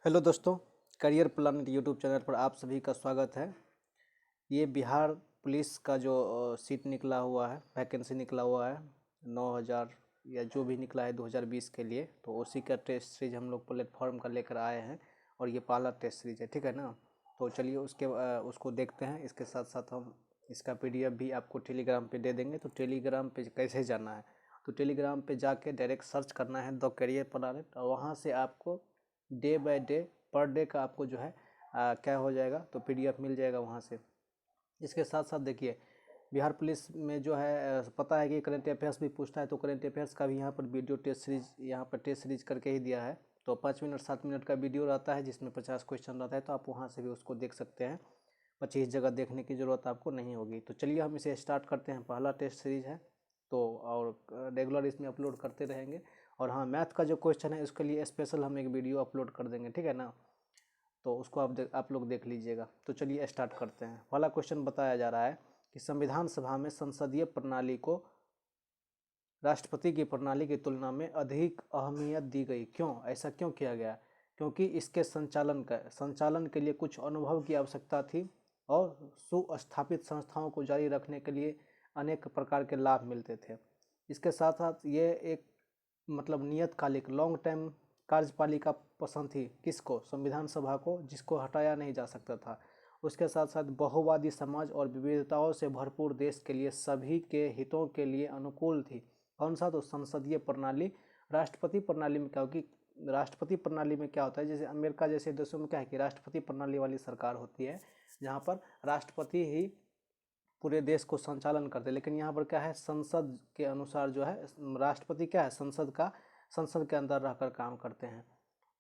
Hello दोस्तों, career planet YouTube channel पर आप सभी का स्वागत है। ये बिहार पुलिस का जो सीट निकला हुआ है, वैकेंसी निकला हुआ है 9000 या जो भी निकला है 2020 के लिए, तो उसी का टेस्ट सीरीज हम लोग प्लेटफॉर्म का लेकर आए हैं और ये पहला टेस्ट सीरीज है, ठीक है ना। तो चलिए उसको देखते हैं। इसके साथ साथ हम इसका PDF भी आपको टेलीग्राम पे दे देंगे। तो टेलीग्राम पे कैसे जाना है, तो टेलीग्राम पे जाके डायरेक्ट सर्च करना है द करियर प्लानेट, और वहाँ से आपको day by day per day का आपको जो है क्या हो जाएगा, तो PDF मिल जाएगा वहाँ से। इसके साथ साथ देखिए, बिहार पुलिस में जो है पता है कि करेंट अफेयर्स भी पूछता है, तो करेंट अफेयर्स का भी यहाँ पर वीडियो टेस्ट सीरीज यहाँ पर टेस्ट सीरीज करके ही दिया है। तो 5 मिनट 7 मिनट का वीडियो रहता है जिसमें 50 क्वेश्चन रहता है, तो आप वहाँ से भी उसको देख सकते हैं। 25 जगह देखने की ज़रूरत आपको नहीं होगी। तो चलिए हम इसे स्टार्ट करते हैं। पहला टेस्ट सीरीज है तो, और रेगुलर इसमें अपलोड करते रहेंगे। और हाँ, मैथ का जो क्वेश्चन है उसके लिए स्पेशल हम एक वीडियो अपलोड कर देंगे, ठीक है ना। तो उसको आप लोग देख लीजिएगा। तो चलिए स्टार्ट करते हैं। पहला क्वेश्चन बताया जा रहा है कि संविधान सभा में संसदीय प्रणाली को राष्ट्रपति की प्रणाली की तुलना में अधिक अहमियत दी गई, क्यों? ऐसा क्यों किया गया? क्योंकि इसके संचालन के लिए कुछ अनुभव की आवश्यकता थी और सुस्थापित संस्थाओं को जारी रखने के लिए अनेक प्रकार के लाभ मिलते थे। इसके साथ साथ ये एक मतलब नियतकालिक लॉन्ग टाइम कार्यपालिका पसंद थी। किसको? संविधान सभा को, जिसको हटाया नहीं जा सकता था। उसके साथ साथ बहुवादी समाज और विविधताओं से भरपूर देश के लिए सभी के हितों के लिए अनुकूल थी। कौन सा? तो संसदीय प्रणाली। राष्ट्रपति प्रणाली में क्या होगी? राष्ट्रपति प्रणाली में क्या होता है, जैसे अमेरिका जैसे देशों में क्या है कि राष्ट्रपति प्रणाली वाली सरकार होती है, जहाँ पर राष्ट्रपति ही पूरे देश को संचालन करते हैं। लेकिन यहाँ पर क्या है, संसद के अनुसार जो है राष्ट्रपति क्या है, संसद के अंदर रहकर काम करते हैं।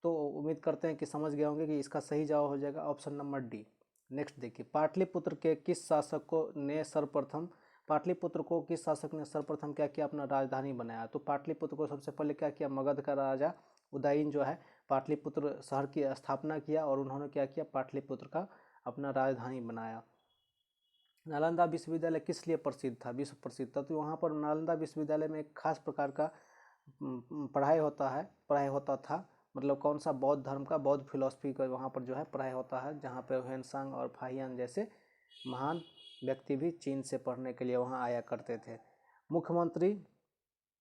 तो उम्मीद करते हैं कि समझ गए होंगे कि इसका सही जवाब हो जाएगा ऑप्शन नंबर डी। नेक्स्ट देखिए, पाटलिपुत्र के किस शासक को ने सर्वप्रथम पाटलिपुत्र को किस शासक ने सर्वप्रथम क्या किया, अपना राजधानी बनाया? तो पाटलिपुत्र को सबसे पहले क्या किया, मगध का राजा उदयन जो है पाटलिपुत्र शहर की स्थापना किया, और उन्होंने क्या किया, पाटलिपुत्र का अपना राजधानी बनाया। नालंदा विश्वविद्यालय किस लिए प्रसिद्ध था, विश्व प्रसिद्ध था? तो वहाँ पर नालंदा विश्वविद्यालय में एक खास प्रकार का पढ़ाई होता था। मतलब कौन सा? बौद्ध धर्म का, बौद्ध फिलॉसफी का वहाँ पर जो है पढ़ाई होता है, जहाँ पे ह्वेनसांग और फाहियान जैसे महान व्यक्ति भी चीन से पढ़ने के लिए वहाँ आया करते थे। मुख्यमंत्री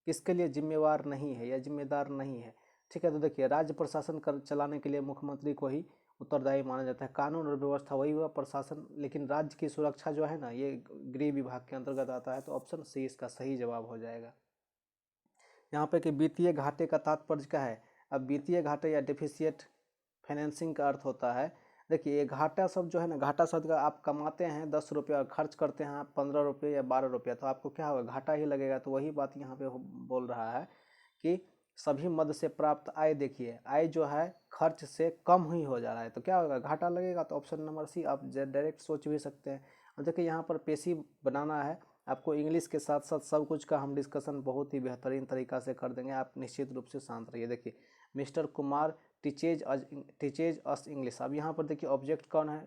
किसके लिए जिम्मेवार नहीं है या जिम्मेदार नहीं है? ठीक है, तो देखिए, राज्य प्रशासन कर चलाने के लिए मुख्यमंत्री को ही उत्तरदायी माना जाता है। कानून और व्यवस्था वही हुआ प्रशासन, लेकिन राज्य की सुरक्षा जो है ना, ये गृह विभाग के अंतर्गत आता है। तो ऑप्शन सी इसका सही जवाब हो जाएगा। यहाँ पे कि वित्तीय घाटे का तात्पर्य क्या है? अब वित्तीय घाटे या डेफिसिएट फाइनेंसिंग का अर्थ होता है, देखिए ये घाटा शब्द जो है ना, घाटा शब्द का आप कमाते हैं 10 रुपये और खर्च करते हैं आप 15 रुपये या 12 रुपये, तो आपको क्या होगा, घाटा ही लगेगा। तो वही बात यहाँ पे बोल रहा है कि सभी मद से प्राप्त आय, देखिए आय जो है खर्च से कम ही हो जा रहा है, तो क्या होगा, घाटा लगेगा। तो ऑप्शन नंबर सी आप डायरेक्ट सोच भी सकते हैं। और देखिए यहाँ पर पेशी बनाना है आपको, इंग्लिश के साथ साथ सब कुछ का हम डिस्कशन बहुत ही बेहतरीन तरीका से कर देंगे, आप निश्चित रूप से शांत रहिए। देखिए, मिस्टर कुमार टीचेज अस इंग्लिश। अब यहाँ पर देखिए ऑब्जेक्ट कौन है,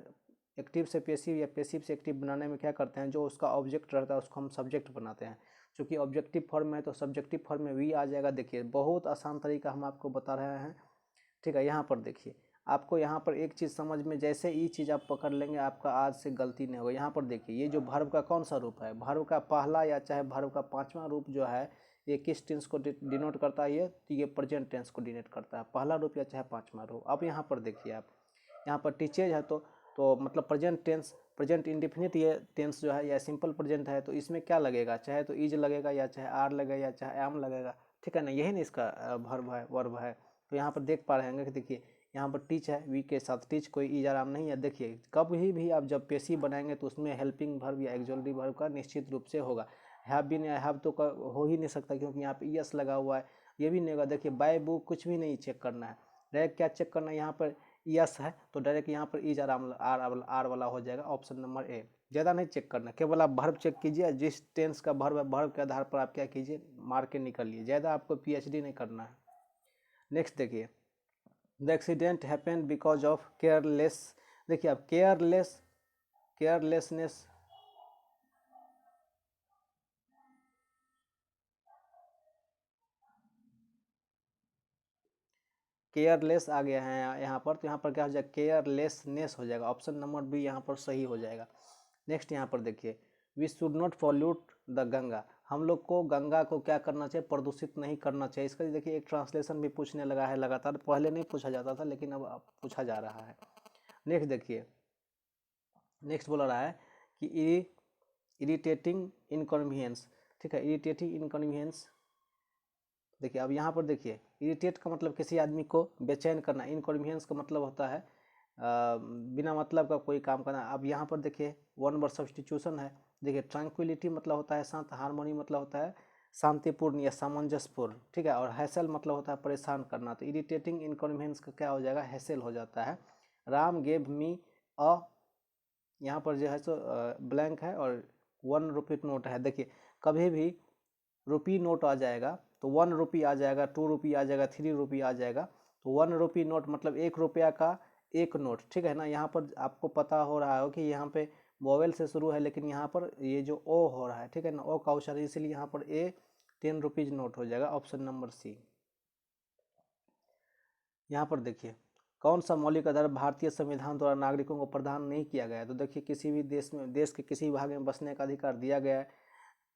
एक्टिव से पेसिव या पेसिव से एक्टिव बनाने में क्या करते हैं, जो उसका ऑब्जेक्ट रहता है उसको हम सब्जेक्ट बनाते हैं। चूँकि ऑब्जेक्टिव फॉर्म में है तो सब्जेक्टिव फॉर्म में वी आ जाएगा। देखिए बहुत आसान तरीका हम आपको बता रहे हैं, ठीक है। यहाँ पर देखिए, आपको यहाँ पर एक चीज़ समझ में, जैसे ये चीज़ आप पकड़ लेंगे आपका आज से गलती नहीं होगा। यहाँ पर देखिए, ये जो वर्ब का कौन सा रूप है, वर्ब का पहला या चाहे वर्ब का पांचवा रूप जो है, ये किस टेंस को डिनोट करता है? ये तो ये प्रेजेंट टेंस को डिनोट करता है, पहला रूप या चाहे पांचवा रूप। अब यहाँ पर देखिए, आप यहाँ पर टीचेज है तो मतलब प्रेजेंट टेंस, प्रेजेंट इंडिफिनिट ये टेंस जो है या सिंपल प्रेजेंट है, तो इसमें क्या लगेगा, चाहे तो इज लगेगा या चाहे आर लगेगा या चाहे एम लगेगा, ठीक है ना। यही ना इसका वर्ब है। तो यहाँ पर देख पा रहे हैं कि देखिए यहाँ पर टीच है, वी के साथ टीच, कोई इज आराम नहीं है। देखिए कभी भी आप जब पेशी बनाएंगे तो उसमें हेल्पिंग वर्ब या एक्सुअली वर्ब का निश्चित रूप से होगा। हैव बीन या हैव तो हो ही नहीं सकता, क्योंकि यहाँ पे यस लगा हुआ है, ये भी नहीं होगा। देखिए बाय बुक कुछ भी नहीं चेक करना है, डायरेक्ट क्या चेक करना है, यहाँ पर यस है तो डायरेक्ट यहाँ पर इज आराम आर वाला हो जाएगा, ऑप्शन नंबर ए। ज़्यादा नहीं चेक करना, केवल आप वर्ब चेक कीजिए, जिस टेंस का वर्ब है वर्ब के आधार पर आप क्या कीजिए, मार के निकलिए। ज़्यादा आपको PhD नहीं करना है। नेक्स्ट देखिए, the accident happened because of careless. देखिए अब केयरलेसनेस, केयरलेस आ गया है यहाँ पर, तो यहाँ पर क्या हो जाएगा, केयरलेसनेस हो जाएगा। ऑप्शन नंबर बी यहाँ पर सही हो जाएगा। नेक्स्ट यहाँ पर देखिए, we should not pollute the Ganga, हम लोग को गंगा को क्या करना चाहिए, प्रदूषित नहीं करना चाहिए। इसका देखिए एक ट्रांसलेशन भी पूछने लगा है लगातार, पहले नहीं पूछा जाता था लेकिन अब पूछा जा रहा है। नेक्स्ट देखिए, नेक्स्ट बोल रहा है कि इरिटेटिंग इनकन्वीनियंस, ठीक है, इरिटेटिंग इनकन्वीनियंस। देखिए अब यहाँ पर देखिए, इरिटेट का मतलब किसी आदमी को बेचैन करना, इनकन्वीनियंस का मतलब होता है बिना मतलब का कोई काम करना। अब यहाँ पर देखिए वन वर्ड सब्स्टिट्यूशन है। देखिए ट्रैंक्विलिटी मतलब होता है शांत, हार्मोनी मतलब होता है शांतिपूर्ण या सामंजस्यपूर्ण, ठीक है, और हैसल मतलब होता है परेशान करना। तो इरिटेटिंग इनकन्वीनियंस का क्या हो जाएगा, हैसल हो जाता है। राम गेव मी अ, यहाँ पर जो है सो ब्लैंक है और 1 रुपी नोट है। देखिए कभी भी रुपी नोट आ जाएगा तो 1 रुपी आ जाएगा, 2 रुपी आ जाएगा, 3 रुपी आ जाएगा। तो 1 रुपी नोट मतलब 1 रुपया का एक नोट, ठीक है ना। यहाँ पर आपको पता हो रहा हो कि यहाँ पे वोवेल से शुरू है लेकिन यहाँ पर ये जो ओ हो रहा है, ठीक है ना, ओ का उच्चारण, इसलिए यहाँ पर ए 10 रुपीज नोट हो जाएगा। Option number C. यहाँ पर देखिए, कौन सा मौलिक आधार भारतीय संविधान द्वारा नागरिकों को प्रदान नहीं किया गया है। तो देखिए किसी भी देश में, देश के किसी भाग में बसने का अधिकार दिया गया है,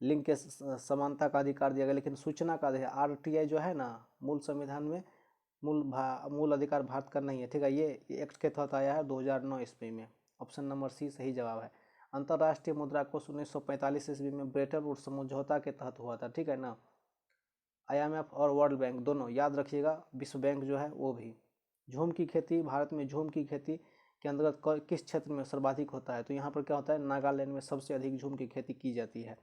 लिंग के समानता का अधिकार दिया गया, लेकिन सूचना का अधिकार, आरटीआई जो है ना, मूल संविधान में मूल अधिकार भारत का नहीं है, ठीक है। ये एक्ट के तहत आया है 2009 ईस्वी में। ऑप्शन नंबर सी सही जवाब है। अंतर्राष्ट्रीय मुद्रा कोष 1945 ईस्वी में ब्रेटन वुड्स समझौता के तहत हुआ था, ठीक है ना। IMF और वर्ल्ड बैंक दोनों याद रखिएगा, विश्व बैंक जो है वो भी। झूम की खेती, भारत में झूम की खेती के अंतर्गत किस क्षेत्र में सर्वाधिक होता है। तो यहाँ पर क्या होता है, नागालैंड में सबसे अधिक झूम की खेती की जाती है।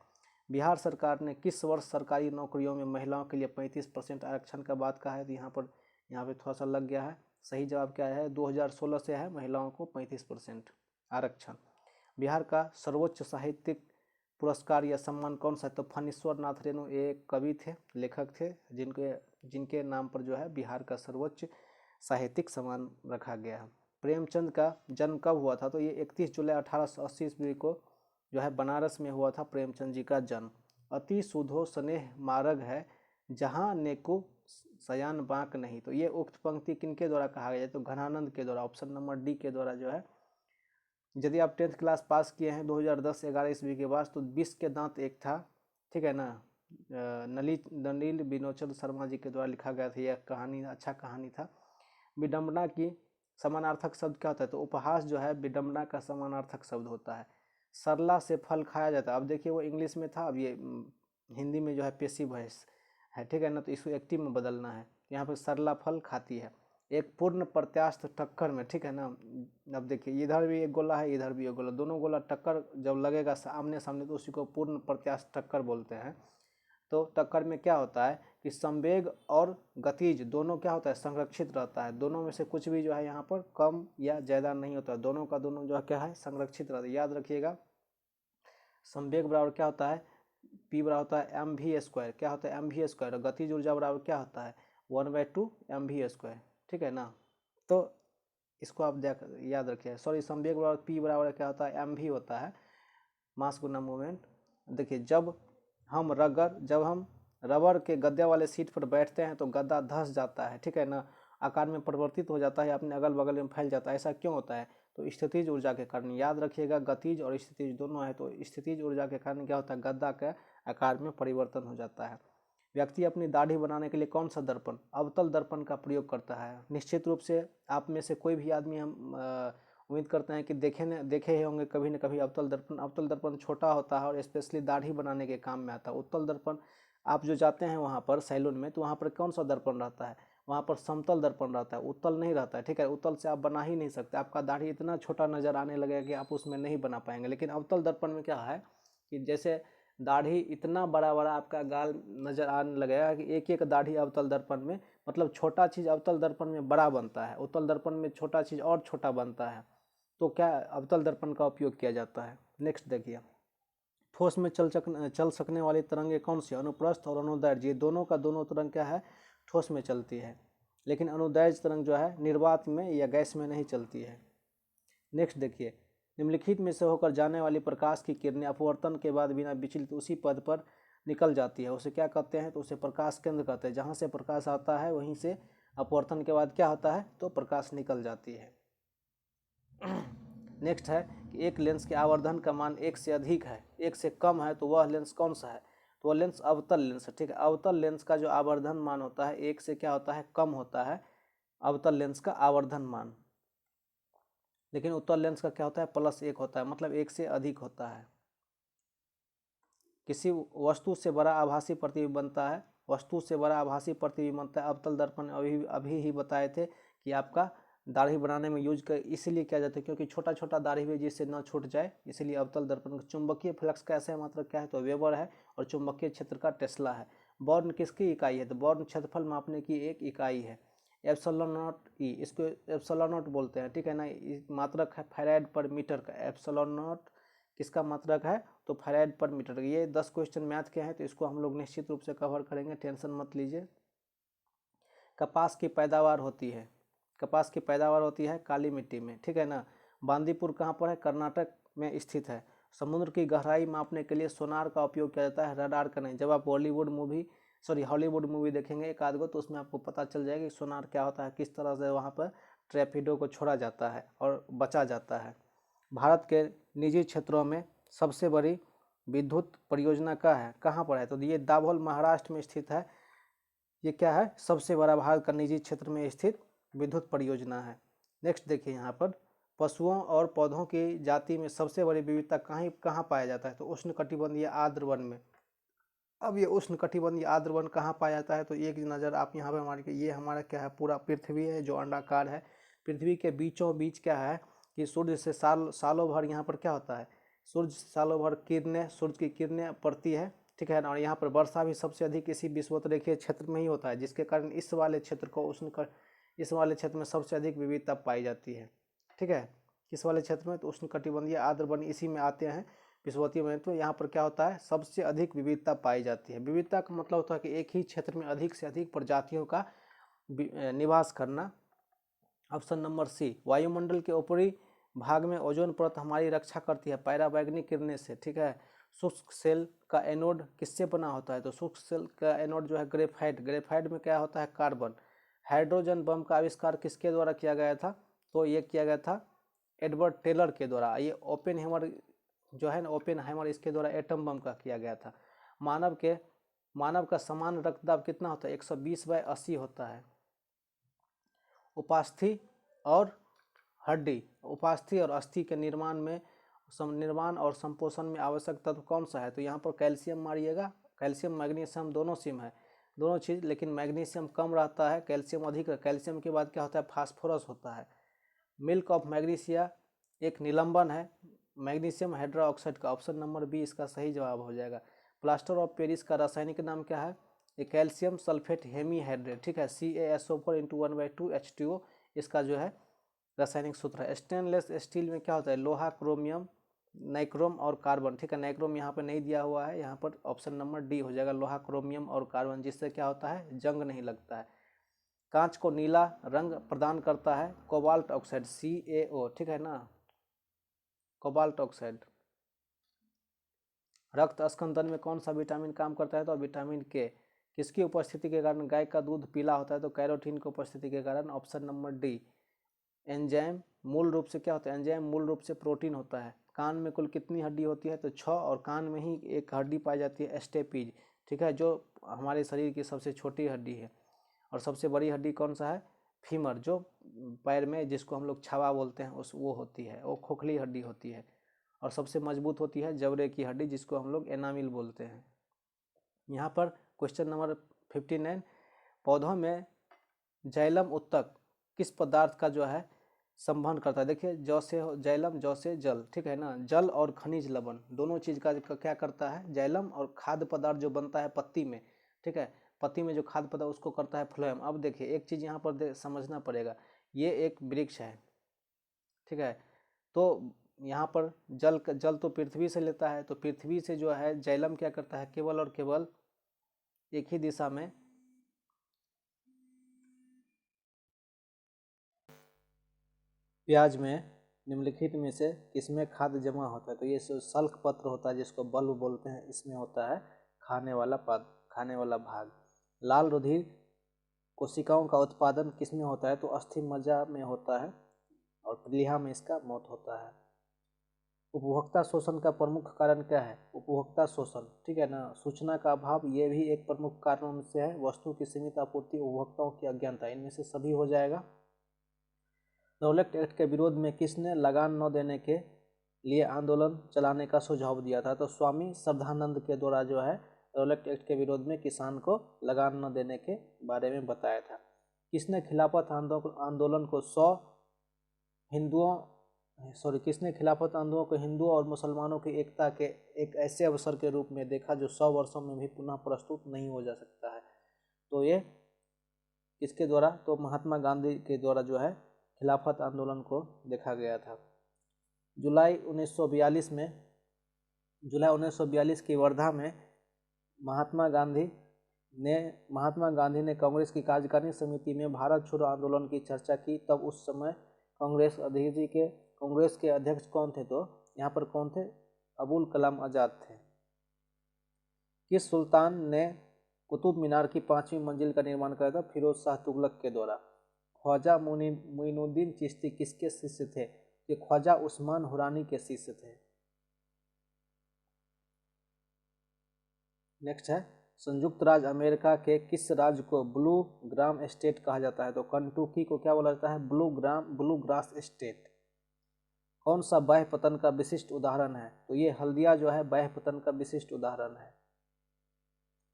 बिहार सरकार ने किस वर्ष सरकारी नौकरियों में महिलाओं के लिए 35% आरक्षण का बात कहा है। तो यहाँ पे थोड़ा सा लग गया है। सही जवाब क्या है, 2016 से है महिलाओं को 35% आरक्षण। बिहार का सर्वोच्च साहित्यिक पुरस्कार या सम्मान कौन सा है। तो फणीश्वर नाथ रेणु एक कवि थे, लेखक थे, जिनके नाम पर जो है बिहार का सर्वोच्च साहित्यिक सम्मान रखा गया है। प्रेमचंद का जन्म कब हुआ था। तो ये 31 जुलाई 1880 ईस्वी को जो है बनारस में हुआ था प्रेमचंद जी का जन्म। अति सुधो स्नेह मार्ग है जहाँ नेको सयान बांक नहीं। तो ये उक्त पंक्ति किनके द्वारा कहा गया है। तो घनानंद के द्वारा। ऑप्शन नंबर डी के द्वारा जो है। यदि आप 10th क्लास पास किए हैं 2010-11 ईस्वी के बाद, तो 20 के दांत एक था, ठीक है ना, नलिल विनोचन शर्मा जी के द्वारा लिखा गया था। यह कहानी अच्छा कहानी था। विडम्बना की समानार्थक शब्द क्या होता है। तो उपहास जो है विडम्बना का समानार्थक शब्द होता है। सरला से फल खाया जाता है। अब देखिए वो इंग्लिश में था, अब ये हिंदी में जो है पैसिव वॉइस है, ठीक है ना, तो इसको एक्टिव में बदलना है। यहाँ पे सरला फल खाती है एक पूर्ण प्रत्यास्थ टक्कर में, ठीक है ना। अब देखिए इधर भी एक गोला है, इधर भी एक गोला, दोनों गोला टक्कर जब लगेगा आमने सामने तो उसी को पूर्ण प्रत्यास्थ टक्कर बोलते हैं। तो टक्कर में क्या होता है कि संवेग और गतिज दोनों क्या होता है, संरक्षित रहता है। दोनों में से कुछ भी जो है यहाँ पर कम या ज़्यादा नहीं होता है, दोनों का दोनों जो है क्या है, संरक्षित रहता है। याद रखिएगा, संवेग बराबर क्या होता है, P बराबर होता है mv², क्या होता है mv², और गतिज ऊर्जा बराबर क्या होता है 1/2 mv², ठीक है ना। तो इसको आप याद रखिए। सॉरी, संवेग बराबर P बराबर क्या होता है, mv होता है, मास गुना मोमेंट। देखिए जब हम रबर के गद्दे वाले सीट पर बैठते हैं तो गद्दा धंस जाता है, ठीक है ना, आकार में परिवर्तित हो जाता है, अपने अगल बगल में फैल जाता है। ऐसा क्यों होता है, तो स्थितिज ऊर्जा के कारण। याद रखिएगा, गतिज और स्थितिज दोनों है, तो स्थितिज ऊर्जा के कारण क्या होता है, गद्दा के आकार में परिवर्तन हो जाता है। व्यक्ति अपनी दाढ़ी बनाने के लिए कौन सा दर्पण, अवतल दर्पण का प्रयोग करता है। निश्चित रूप से आप में से कोई भी आदमी, हम उम्मीद करते हैं कि देखे ही होंगे कभी न कभी अवतल दर्पण। अवतल दर्पण छोटा होता है और स्पेशली दाढ़ी बनाने के काम में आता है। उत्तल दर्पण, आप जो जाते हैं वहाँ पर सैलून में, तो वहाँ पर कौन सा दर्पण रहता है, वहाँ पर समतल दर्पण रहता है, उत्तल नहीं रहता है, ठीक है। उत्तल से आप बना ही नहीं सकते, आपका दाढ़ी इतना छोटा नज़र आने लगेगा कि आप उसमें नहीं बना पाएंगे। लेकिन अवतल दर्पण में क्या है कि जैसे दाढ़ी इतना बड़ा बड़ा आपका गाल नज़र आने लगेगा कि एक एक दाढ़ी अवतल दर्पण में, मतलब छोटा चीज़ अवतल दर्पण में बड़ा बनता है, उत्तल दर्पण में छोटा चीज़ और छोटा बनता है। तो क्या अवतल दर्पण का उपयोग किया जाता है। नेक्स्ट देखिए, ठोस में चल सकने वाली तरंगें कौन सी, अनुप्रस्थ और अनुदैर्घ्य। ये दोनों का दोनों तरंग क्या है, ठोस में चलती है, लेकिन अनुदैर्घ्य तरंग जो है निर्वात में या गैस में नहीं चलती है। नेक्स्ट देखिए, निम्नलिखित में से होकर जाने वाली प्रकाश की किरणें अपवर्तन के बाद बिना विचलित उसी पद पर निकल जाती है, उसे क्या कहते हैं। तो उसे प्रकाश केंद्र कहते हैं। जहाँ से प्रकाश आता है वहीं से अपवर्तन के बाद क्या होता है, तो प्रकाश निकल जाती है। नेक्स्ट है कि एक लेंस के आवर्धन का मान 1 से अधिक है, 1 से कम है, तो वह लेंस कौन सा है, तो वह लेंस अवतल लेंस है। ठीक है, अवतल लेंस का जो आवर्धन मान होता है 1 से क्या होता है, कम होता है अवतल लेंस का आवर्धन मान, लेकिन उत्तल लेंस का क्या होता है, +1 होता है, मतलब 1 से अधिक होता है। किसी वस्तु से बड़ा आभासी प्रतिबिंब बनता है, वस्तु से बड़ा आभासी प्रतिबिंब बनता है। अवतल दर्पण अभी ही बताए थे कि आपका दाढ़ी बनाने में यूज कर इसीलिए किया जाता है क्योंकि छोटा छोटा दाढ़ी भी जिससे न छूट जाए, इसीलिए अवतल दर्पण। चुंबकीय फ्लक्स का ऐसा मात्रक क्या है, तो वेबर है, और चुंबकीय क्षेत्र का टेस्ला है। बॉर्न किसकी इकाई है, तो बॉर्न क्षेत्रफल मापने की एक इकाई है। एप्सिलॉन नॉट ई, इसको एप्सिलॉन नॉट बोलते हैं, ठीक है ना। मात्रक है फैराड पर मीटर का। एप्सिलॉन नॉट किसका मात्रक है, तो फैराड पर मीटर। ये 10 क्वेश्चन मैथ के हैं, तो इसको हम लोग निश्चित रूप से कवर करेंगे, टेंशन मत लीजिए। कपास की पैदावार होती है, कपास की पैदावार होती है काली मिट्टी में, ठीक है ना। बांदीपुर कहाँ पर है, कर्नाटक में स्थित है। समुद्र की गहराई मापने के लिए सोनार का उपयोग किया जाता है, रडार का नहीं। जब आप हॉलीवुड मूवी देखेंगे एक आध गो, तो उसमें आपको पता चल जाएगा कि सोनार क्या होता है, किस तरह से वहाँ पर ट्रैपिडो को छोड़ा जाता है और बचा जाता है। भारत के निजी क्षेत्रों में सबसे बड़ी विद्युत परियोजना कहाँ पर है, तो ये दाभोल महाराष्ट्र में स्थित है। ये क्या है, सबसे बड़ा भारत का निजी क्षेत्र में स्थित विद्युत परियोजना है। नेक्स्ट देखिए यहाँ पर, पशुओं और पौधों की जाति में सबसे बड़ी विविधता कहाँ पाया जाता है, तो उष्णकटिबंधीय आर्द्र वन में। अब ये उष्णकटिबंधीय आर्द्र वन कहाँ पाया जाता है, तो एक नज़र आप यहाँ पे हमारे, ये हमारा क्या है, पूरा पृथ्वी है जो अंडाकार है। पृथ्वी के बीचों बीच क्या है कि सूर्य से सालों भर यहाँ पर क्या होता है, सूर्य सालों भर सूर्य की किरणें पड़ती है, ठीक है ना। और यहाँ पर वर्षा भी सबसे अधिक इसी विषुवतरेखीय क्षेत्र में ही होता है, जिसके कारण इस वाले क्षेत्र में सबसे अधिक विविधता पाई जाती है, ठीक है। किस वाले क्षेत्र में, तो उष्णकटिबंधीय आर्द्र वन इसी में आते हैं विषुवतीय में। तो यहाँ पर क्या होता है, सबसे अधिक विविधता पाई जाती है। विविधता का मतलब होता है कि एक ही क्षेत्र में अधिक से अधिक प्रजातियों का निवास करना। ऑप्शन नंबर सी, वायुमंडल के ऊपरी भाग में ओजोन परत हमारी रक्षा करती है पराबैंगनी किरणें से, ठीक है। शुष्क सेल का एनोड किससे बना होता है, तो शुष्क सेल का एनोड जो है ग्रेफाइट में क्या होता है, कार्बन। हाइड्रोजन बम का आविष्कार किसके द्वारा किया गया था, तो ये किया गया था एडवर्ड टेलर के द्वारा। ये ओपेनहाइमर जो है ना, ओपेनहाइमर, इसके द्वारा एटम बम का किया गया था। मानव का समान रक्तदाब कितना होता है, 120/80 होता है। उपास्थि और अस्थि के निर्माण और संपोषण में आवश्यक तत्व कौन सा है, तो यहाँ पर कैल्शियम मारिएगा। कैल्शियम मैग्नीशियम दोनों सिम है, दोनों चीज़, लेकिन मैग्नीशियम कम रहता है, कैल्शियम अधिक। कैल्शियम के बाद क्या होता है, फास्फोरस होता है। मिल्क ऑफ मैग्नीशिया एक निलंबन है मैग्नीशियम हाइड्रोक्साइड का। ऑप्शन नंबर बी इसका सही जवाब हो जाएगा। प्लास्टर ऑफ पेरिस का रासायनिक नाम क्या है, ये कैल्शियम सल्फेट हेमीहाइड्रेट, ठीक है, CaSO4 × 1 2H2O इसका जो है रासायनिक सूत्र है। स्टेनलेस स्टील में क्या होता है, लोहा, क्रोमियम, नाइक्रोम और कार्बन, ठीक है। नाइक्रोम यहाँ पर नहीं दिया हुआ है, यहाँ पर ऑप्शन नंबर डी हो जाएगा, लोहा, क्रोमियम और कार्बन, जिससे क्या होता है, जंग नहीं लगता है। कांच को नीला रंग प्रदान करता है कोबाल्ट ऑक्साइड, CaO, ठीक है ना, कोबाल्ट ऑक्साइड। रक्त स्कंदन में कौन सा विटामिन काम करता है, तो विटामिन के। किसकी उपस्थिति के कारण गाय का दूध पीला होता है, तो कैरोटीन की उपस्थिति के कारण, ऑप्शन नंबर डी। एंजाइम मूल रूप से क्या होता है, एंजाइम मूल रूप से प्रोटीन होता है। कान में कुल कितनी हड्डी होती है, तो 6, और कान में ही एक हड्डी पाई जाती है, स्टेपीज, ठीक है, जो हमारे शरीर की सबसे छोटी हड्डी है। और सबसे बड़ी हड्डी कौन सा है, फीमर, जो पैर में जिसको हम लोग छावा बोलते हैं वो होती है, वो खोखली हड्डी होती है। और सबसे मजबूत होती है जबड़े की हड्डी, जिसको हम लोग एनामिल बोलते हैं। यहाँ पर क्वेश्चन नंबर 59, पौधों में जैलम उत्तक किस पदार्थ का जो है संवहन करता है। देखिए, जौ से जैलम, जौ से जल, ठीक है ना। जल और खनिज लवण दोनों चीज़ का क्या करता है, जैलम, और खाद्य पदार्थ जो बनता है पत्ती में, ठीक है, पत्ती में जो खाद्य पदार्थ उसको करता है फ्लोएम। अब देखिए एक चीज़ यहाँ पर समझना पड़ेगा, ये एक वृक्ष है, ठीक है, तो यहाँ पर जल तो पृथ्वी से लेता है, तो पृथ्वी से जो है जैलम क्या करता है, केवल और केवल एक ही दिशा में प्याज में निम्नलिखित में से किसमें खाद्य जमा होता है, तो ये सल्क पत्र होता है, जिसको बल्ब बोलते हैं, इसमें होता है खाने वाला भाग। लाल रुधिर कोशिकाओं का उत्पादन किस में होता है? तो अस्थि मज्जा में होता है और प्लीहा में इसका मौत होता है। उपभोक्ता शोषण का प्रमुख कारण क्या है? उपभोक्ता शोषण, ठीक है ना, सूचना का अभाव, ये भी एक प्रमुख कारणों में से है। वस्तु की सीमित आपूर्ति, उपभोक्ताओं की अज्ञानता, इनमें से सभी हो जाएगा। रौलट एक्ट के विरोध में किसने लगान न देने के लिए आंदोलन चलाने का सुझाव दिया था? तो स्वामी श्रद्धानंद के द्वारा जो है रौलट एक्ट के विरोध में किसान को लगान न देने के बारे में बताया था। किसने खिलाफत आंदोलन को किसने खिलाफत आंदोलन को हिंदुओं और मुसलमानों की एकता के एक ऐसे अवसर के रूप में देखा जो 100 वर्षों में भी पुनः प्रस्तुत नहीं हो जा सकता है? तो ये किसके द्वारा? तो महात्मा गांधी के द्वारा जो है खिलाफत आंदोलन को देखा गया था। जुलाई 1942 की वर्धा में महात्मा गांधी ने कांग्रेस की कार्यकारिणी समिति में भारत छोड़ो आंदोलन की चर्चा की। तब उस समय कांग्रेस के अध्यक्ष कौन थे? तो यहाँ पर कौन थे? अबुल कलाम आज़ाद थे। किस सुल्तान ने कुतुब मीनार की 5वीं मंजिल का निर्माण कराया था? फिरोज शाह तुगलक के द्वारा। ख्वाजा मोइनुद्दीन चिश्ती किसके शिष्य थे? ये ख्वाजा उस्मान हुरानी के शिष्य थे। नेक्स्ट है, संयुक्त राज्य अमेरिका के किस राज्य को ब्लू ग्राम स्टेट कहा जाता है? तो कंटुकी को क्या बोला जाता है? Blue grass state. कौन सा बाह्य पतन का विशिष्ट उदाहरण है? तो ये हल्दिया जो है बाह्य पतन का विशिष्ट उदाहरण है।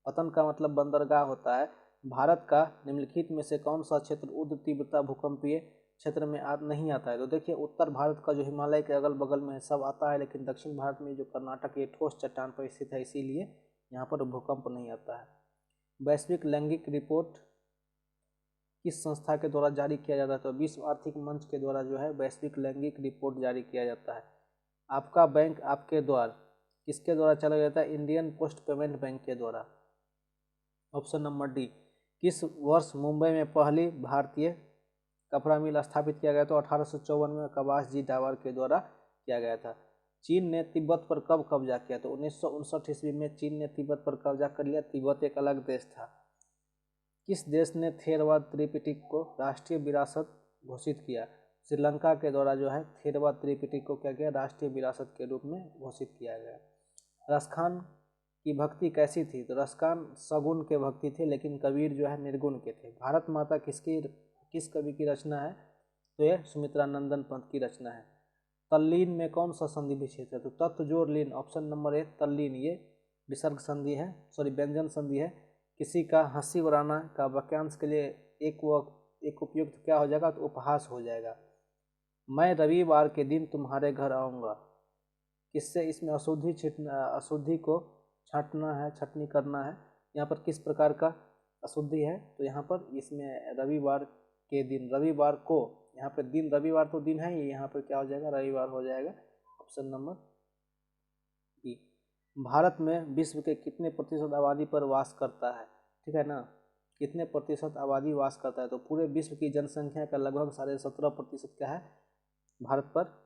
पतन का मतलब बंदरगाह होता है। भारत का निम्नलिखित में से कौन सा क्षेत्र उच्च तीव्रता भूकंपीय क्षेत्र में नहीं आता है? तो देखिए, उत्तर भारत का जो हिमालय के अगल बगल में सब आता है, लेकिन दक्षिण भारत में जो कर्नाटक ये ठोस चट्टान पर स्थित है, इसीलिए यहाँ पर भूकंप नहीं आता है। वैश्विक लैंगिक रिपोर्ट किस संस्था के द्वारा जारी किया जाता है? तो विश्व आर्थिक मंच के द्वारा जो है वैश्विक लैंगिक रिपोर्ट जारी किया जाता है। आपका बैंक आपके द्वार किसके द्वारा चलाया जाता है? इंडियन पोस्ट पेमेंट बैंक के द्वारा। Option number D. किस वर्ष मुंबई में पहली भारतीय कपड़ा मिल स्थापित किया गया? तो 1854 में कबास जी डावर के द्वारा किया गया था। चीन ने तिब्बत पर कब कब्जा किया? तो 1959 ईस्वी में चीन ने तिब्बत पर कब्जा कर लिया। तिब्बत एक अलग देश था। किस देश ने थेरवाद त्रिपिटक को राष्ट्रीय विरासत घोषित किया? श्रीलंका के द्वारा जो है थेरवाद त्रिपिटक को क्या किया? राष्ट्रीय विरासत के रूप में घोषित किया गया। रसखान की भक्ति कैसी थी? तो रसखान सगुण के भक्ति थे, लेकिन कबीर जो है निर्गुण के थे। भारत माता किस कवि की रचना है? तो यह सुमित्रानंदन पंत की रचना है। तल्लीन में कौन सा संधि विच्छेद है? तो तत्व जोड़ लीन, ऑप्शन नंबर ए तल्लीन, ये विसर्ग संधि है, व्यंजन संधि है। किसी का हंसी उड़ाना का वाक्यांश के लिए एक उपयुक्त क्या हो जाएगा? तो उपहास हो जाएगा। मैं रविवार के दिन तुम्हारे घर आऊँगा, किससे? इसमें अशुद्धि को छटनी करना है। यहाँ पर किस प्रकार का अशुद्धि है? तो यहाँ पर इसमें रविवार के दिन, रविवार को, यहाँ पर दिन, रविवार तो दिन है ही, यहाँ पर क्या हो जाएगा? रविवार हो जाएगा। Option number B. भारत में विश्व के कितने प्रतिशत आबादी पर वास करता है? ठीक है ना, कितने प्रतिशत आबादी वास करता है? तो पूरे विश्व की जनसंख्या का लगभग 17.5% क्या है? भारत पर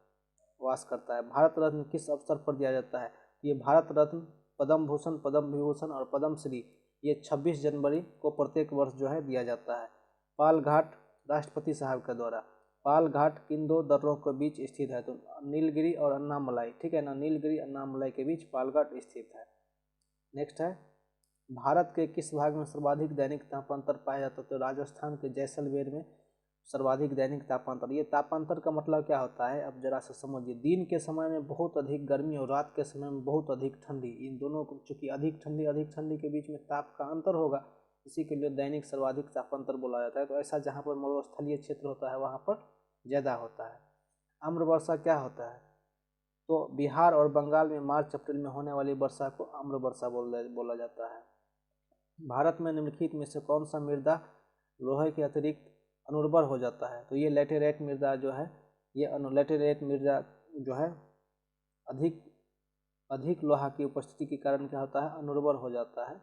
वास करता है। भारत रत्न किस अवसर पर दिया जाता है? ये भारत रत्न, पद्म भूषण, पद्म विभूषण और पद्म श्री ये 26 जनवरी को प्रत्येक वर्ष जो है दिया जाता है। पालघाट राष्ट्रपति साहब के द्वारा। पालघाट किन दो दर्रों के बीच स्थित है? तो नीलगिरी और अन्नामलाई, ठीक है ना, नीलगिरी अन्नामलाई के बीच पालघाट स्थित है। नेक्स्ट है, भारत के किस भाग में सर्वाधिक दैनिक तापांतर पाया जाता है? तो राजस्थान के जैसलमेर में सर्वाधिक दैनिक तापांतर। ये तापांतर का मतलब क्या होता है? अब जरा सा समझिए। दिन के समय में बहुत अधिक गर्मी और रात के समय में बहुत अधिक ठंडी, इन दोनों को चूंकि अधिक ठंडी के बीच में ताप का अंतर होगा, इसी के लिए दैनिक सर्वाधिक तापांतर बोला जाता है। तो ऐसा जहाँ पर मरुस्थलीय क्षेत्र होता है वहाँ पर ज़्यादा होता है। आम्र वर्षा क्या होता है? तो बिहार और बंगाल में मार्च अप्रैल में होने वाली वर्षा को आम्र वर्षा बोला जाता है। भारत में निम्नलिखित में से कौन सा मृदा लोहे के अतिरिक्त अनुर्वर हो जाता है? तो ये लैटेराइट मृदा जो है, ये लैटेराइट मृदा जो है अधिक लोहा की उपस्थिति के कारण क्या होता है? अनुर्वर हो जाता है,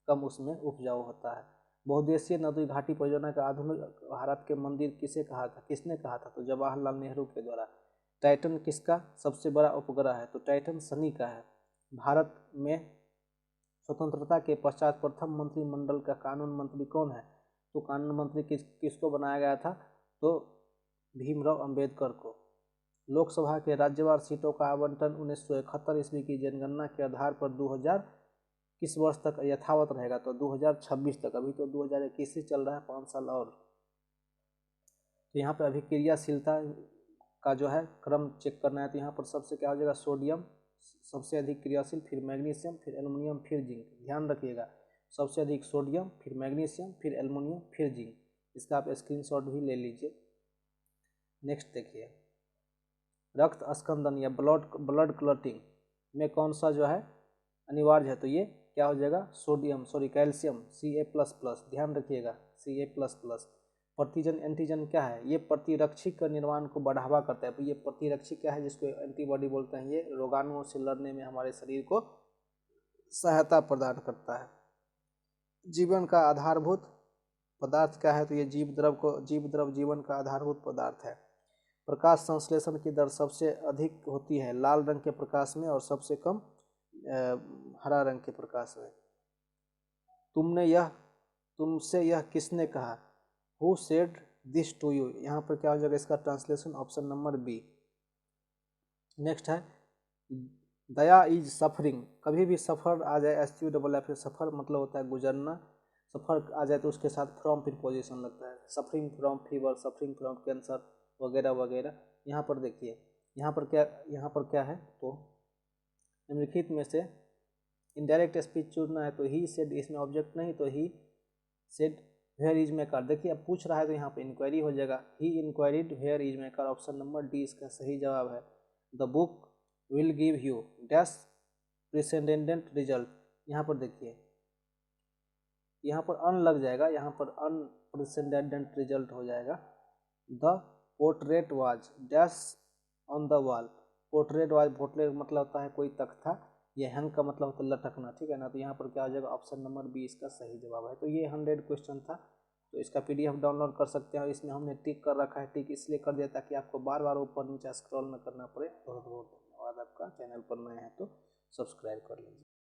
कम उसमें उपजाऊ होता है। बहुउद्देशीय नदी घाटी परियोजना का आधुनिक भारत के मंदिर किसने कहा था? तो जवाहरलाल नेहरू के द्वारा। टाइटन किसका सबसे बड़ा उपग्रह है? तो टाइटन शनि का है। भारत में स्वतंत्रता के पश्चात प्रथम मंत्रिमंडल का कानून मंत्री कौन है? तो कानून मंत्री किसको बनाया गया था? तो भीमराव अंबेडकर को। लोकसभा के राज्यवार सीटों का आवंटन 1971 ईस्वी की जनगणना के आधार पर 2000 किस वर्ष तक यथावत रहेगा? तो 2026 तक। अभी तो 2021 ही चल रहा है, 5 साल और। तो यहाँ पर अभी क्रियाशीलता का जो है क्रम चेक करना है। तो यहाँ पर सबसे क्या हो जाएगा? सोडियम सबसे अधिक क्रियाशील, फिर मैग्नीशियम, फिर एल्युमिनियम, फिर जिंक। ध्यान रखिएगा, सबसे अधिक सोडियम, फिर मैग्नीशियम, फिर एल्युमिनियम, फिर जिंक। इसका आप स्क्रीनशॉट भी ले लीजिए। नेक्स्ट देखिए, रक्त अस्कंदन या ब्लड क्लॉटिंग में कौन सा जो है अनिवार्य है? तो ये क्या हो जाएगा? Calcium Ca++। ध्यान रखिएगा, Ca++। प्रतिजन एंटीजन क्या है? ये प्रतिरक्षी का निर्माण को बढ़ावा करता है। तो ये प्रतिरक्षी क्या है जिसको एंटीबॉडी बोलते हैं? ये रोगाणुओं से लड़ने में हमारे शरीर को सहायता प्रदान करता है। जीवन का आधारभूत पदार्थ क्या है? तो ये जीव द्रव जीवन का आधारभूत पदार्थ है। प्रकाश संश्लेषण की दर सबसे अधिक होती है लाल रंग के प्रकाश में और सबसे कम हरा रंग के प्रकाश में। तुमसे यह किसने कहा? Who said this to you? यहाँ पर क्या हो जाएगा इसका translation? Option number B. Next है, दया इज सफरिंग। कभी भी सफ़र आ जाए, SUFF, सफ़र मतलब होता है गुजरना। सफ़र आ जाए तो उसके साथ फ्रॉम प्रीपोजिशन लगता है। Suffering from fever, suffering from cancer वगैरह वगैरह। यहाँ पर देखिए, यहाँ पर क्या है? तो निम्नलिखित में से इनडायरेक्ट स्पीच चुनना है। तो ही सेड, इसमें ऑब्जेक्ट नहीं, तो he said where is my car. देखिए अब पूछ रहा है तो यहाँ पे इंक्वायरी हो जाएगा। He inquired where is my car. Option number D इसका सही जवाब है। The book will give you dash president result. यहाँ पर देखिए, यहाँ पर अन लग जाएगा, यहाँ पर अनप्रेसिडेंट रिजल्ट हो जाएगा। The portrait was dash on the wall. Portrait मतलब होता है कोई तख्ता, ये हैंग का मतलब होता है लटकना, ठीक है ना। तो यहाँ पर क्या हो जाएगा? ऑप्शन नंबर बी इसका सही जवाब है। तो ये 100 क्वेश्चन था। तो इसका PDF डाउनलोड कर सकते हैं और इसमें हमने टिक कर रखा है। टिक इसलिए कर दिया ताकि आपको बार बार ऊपर नीचे स्क्रॉल न करना पड़े। बहुत बहुत धन्यवाद आपका। चैनल पर नए हैं तो सब्सक्राइब कर लीजिए।